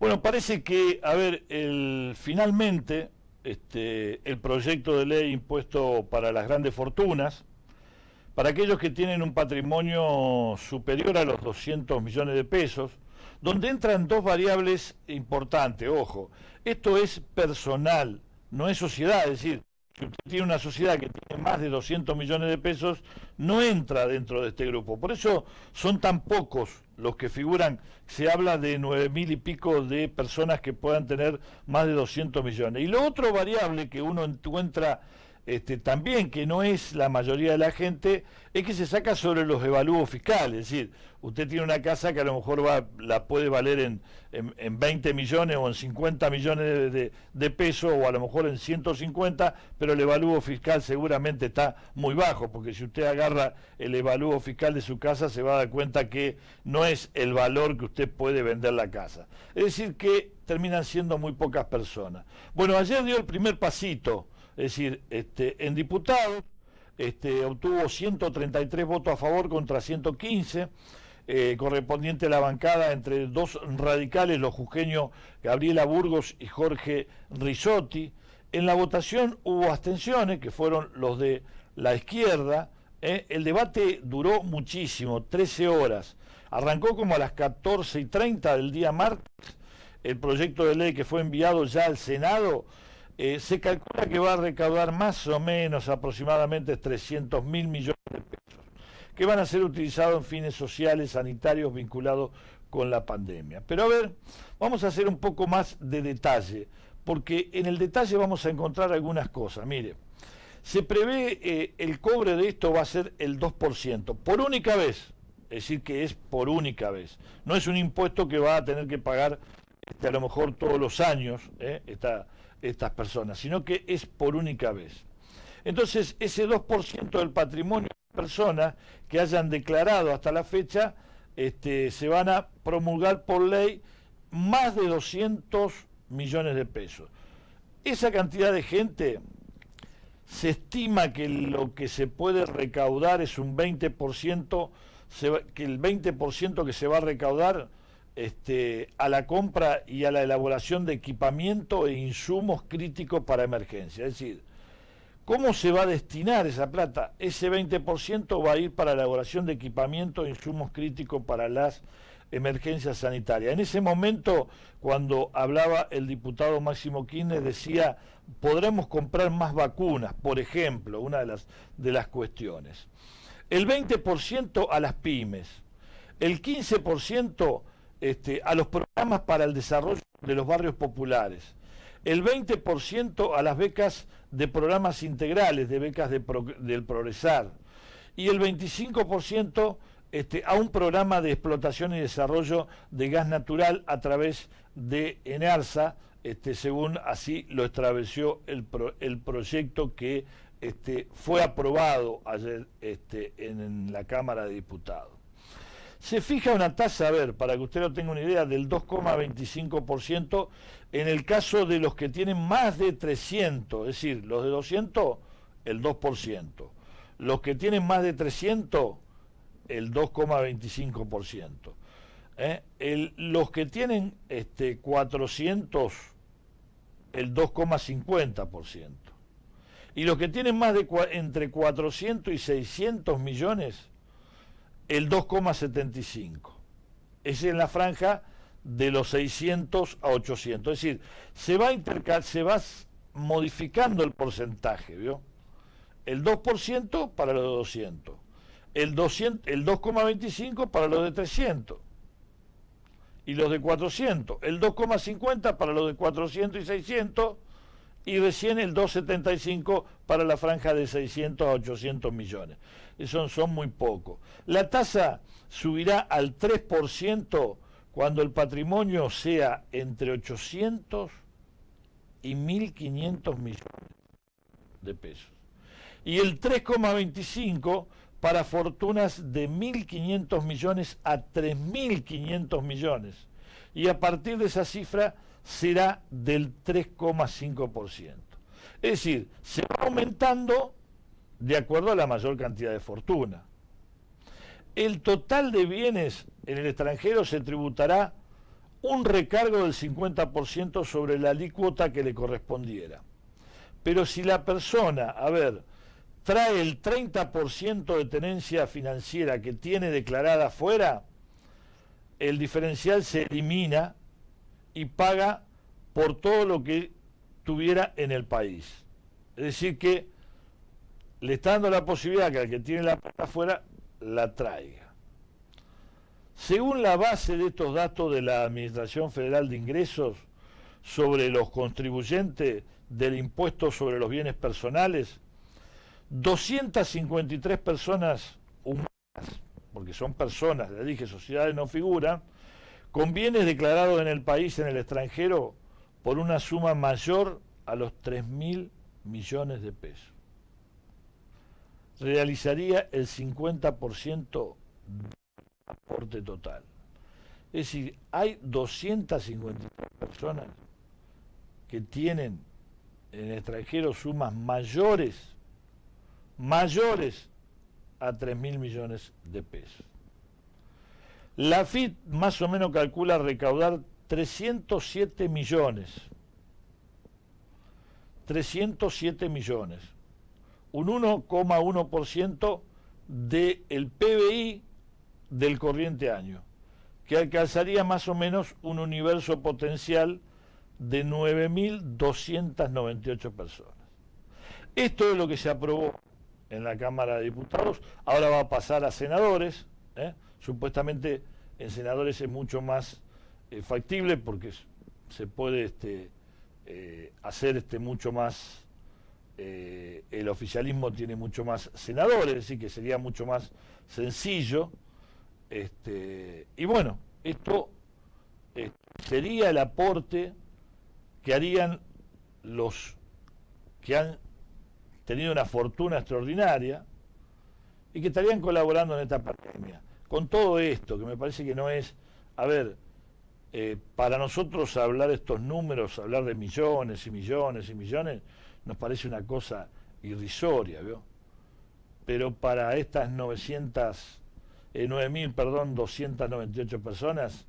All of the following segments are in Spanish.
Bueno, parece que, a ver, finalmente el proyecto de ley impuesto para las grandes fortunas, para aquellos que tienen un patrimonio superior a los 200 millones de pesos, donde entran dos variables importantes, ojo, esto es personal, no es sociedad, es decir, si usted tiene una sociedad que tiene más de 200 millones de pesos, no entra dentro de este grupo. Por eso son tan pocos los que figuran. Se habla de 9.000 y pico de personas que puedan tener más de 200 millones. Y lo otro variable que uno encuentra también, que no es la mayoría de la gente, es que se saca sobre los evalúos fiscales. Es decir, usted tiene una casa que a lo mejor la puede valer en 20 millones o en 50 millones de pesos, o a lo mejor en 150, pero el evalúo fiscal seguramente está muy bajo, porque si usted agarra el evalúo fiscal de su casa se va a dar cuenta que no es el valor que usted puede vender la casa. Es decir, que terminan siendo muy pocas personas. Bueno, ayer dio el primer pasito. Es decir, en diputados obtuvo 133 votos a favor contra 115, correspondiente a la bancada entre dos radicales, los jujeños Gabriela Burgos y Jorge Risotti. En la votación hubo abstenciones, que fueron los de la izquierda. El debate duró muchísimo, 13 horas. Arrancó como a las 14:30 del día martes. El proyecto de ley que fue enviado ya al Senado se calcula que va a recaudar más o menos aproximadamente 300.000 millones de pesos, que van a ser utilizados en fines sociales, sanitarios vinculados con la pandemia. Pero a ver, vamos a hacer un poco más de detalle, porque en el detalle vamos a encontrar algunas cosas. Mire, se prevé el cobre de esto va a ser el 2%, por única vez, es decir, que es por única vez. No es un impuesto que va a tener que pagar a lo mejor todos los años estas personas, sino que es por única vez. Entonces, ese 2% del patrimonio de personas que hayan declarado hasta la fecha, se van a promulgar por ley más de 200 millones de pesos. Esa cantidad de gente, se estima que lo que se puede recaudar es un 20%, que el 20% que se va a recaudar a la compra y a la elaboración de equipamiento e insumos críticos para emergencia. Es decir, ¿cómo se va a destinar esa plata? Ese 20% va a ir para la elaboración de equipamiento e insumos críticos para las emergencias sanitarias. En ese momento, cuando hablaba el diputado Máximo Kirchner, decía, podremos comprar más vacunas, por ejemplo, una de las cuestiones. El 20% a las pymes, el 15% a los programas para el desarrollo de los barrios populares, el 20% a las becas de programas integrales, de becas del Progresar, y el 25% a un programa de explotación y desarrollo de gas natural a través de ENARSA, según así lo estableció el proyecto que fue aprobado ayer en la Cámara de Diputados. Se fija una tasa, a ver, para que usted no tenga una idea, del 2,25% en el caso de los que tienen más de 300, es decir, los de 200, el 2%. Los que tienen más de 300, el 2,25%. Los que tienen 400, el 2,50%. Y los que tienen más de entre 400 y 600 millones, el 2,75. Es en la franja de los 600 a 800. Es decir, se va modificando el porcentaje, ¿vio? El 2% para los de 200. El 2,25 para los de 300. Y los de 400. El 2,50 para los de 400 y 600. Y recién el 2,75 para la franja de 600 a 800 millones. Eso son muy pocos. La tasa subirá al 3% cuando el patrimonio sea entre 800 y 1.500 millones de pesos. Y el 3,25 para fortunas de 1.500 millones a 3.500 millones. Y a partir de esa cifra será del 3,5%. Es decir, se va aumentando de acuerdo a la mayor cantidad de fortuna. El total de bienes en el extranjero se tributará un recargo del 50% sobre la alícuota que le correspondiera. Pero si la persona, a ver, trae el 30% de tenencia financiera que tiene declarada afuera, el diferencial se elimina y paga por todo lo que tuviera en el país. Es decir que le está dando la posibilidad que al que tiene la plata afuera la traiga. Según la base de estos datos de la Administración Federal de Ingresos sobre los contribuyentes del impuesto sobre los bienes personales, 253 personas humanas, porque son personas, le dije, sociedades no figuran, con bienes declarados en el país, en el extranjero, por una suma mayor a los 3.000 millones de pesos. Realizaría el 50% del aporte total. Es decir, hay 253 personas que tienen en el extranjero sumas mayores a 3.000 millones de pesos. La AFIP más o menos calcula recaudar 307 millones. 307 millones. Un 1,1% del PBI del corriente año, que alcanzaría más o menos un universo potencial de 9.298 personas. Esto es lo que se aprobó en la Cámara de Diputados, ahora va a pasar a senadores, supuestamente en senadores es mucho más factible porque se puede hacer mucho más, el oficialismo tiene mucho más senadores, es decir que sería mucho más sencillo, y bueno, esto sería el aporte que harían los que han tenido una fortuna extraordinaria y que estarían colaborando en esta pandemia. Con todo esto, que me parece que no es, a ver, para nosotros hablar de estos números, hablar de millones y millones y millones, nos parece una cosa irrisoria, ¿vio? Pero para estas 9.298 personas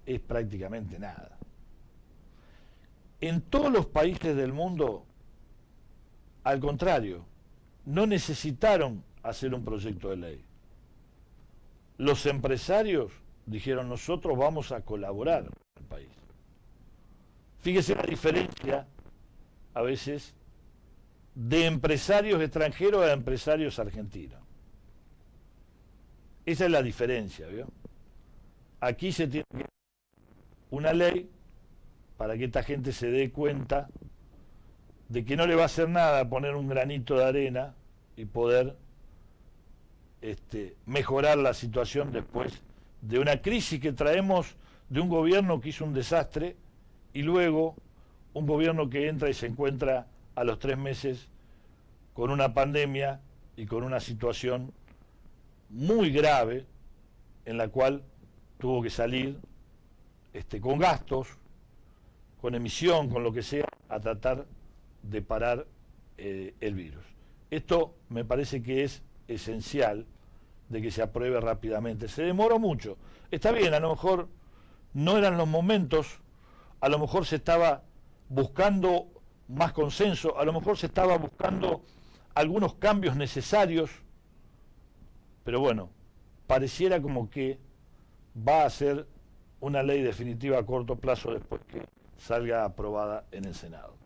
es prácticamente nada. En todos los países del mundo, al contrario, no necesitaron hacer un proyecto de ley. Los empresarios dijeron, nosotros vamos a colaborar con el país. Fíjese la diferencia, a veces, de empresarios extranjeros a empresarios argentinos. Esa es la diferencia, ¿vio? Aquí se tiene que una ley para que esta gente se dé cuenta de que no le va a hacer nada poner un granito de arena y poder mejorar la situación después de una crisis que traemos de un gobierno que hizo un desastre y luego un gobierno que entra y se encuentra a los 3 meses con una pandemia y con una situación muy grave en la cual tuvo que salir con gastos, con emisión, con lo que sea, a tratar de parar el virus. Esto me parece que es esencial de que se apruebe rápidamente. Se demoró mucho. Está bien, a lo mejor no eran los momentos, a lo mejor se estaba buscando más consenso, a lo mejor se estaba buscando algunos cambios necesarios, pero bueno, pareciera como que va a ser una ley definitiva a corto plazo después que salga aprobada en el Senado.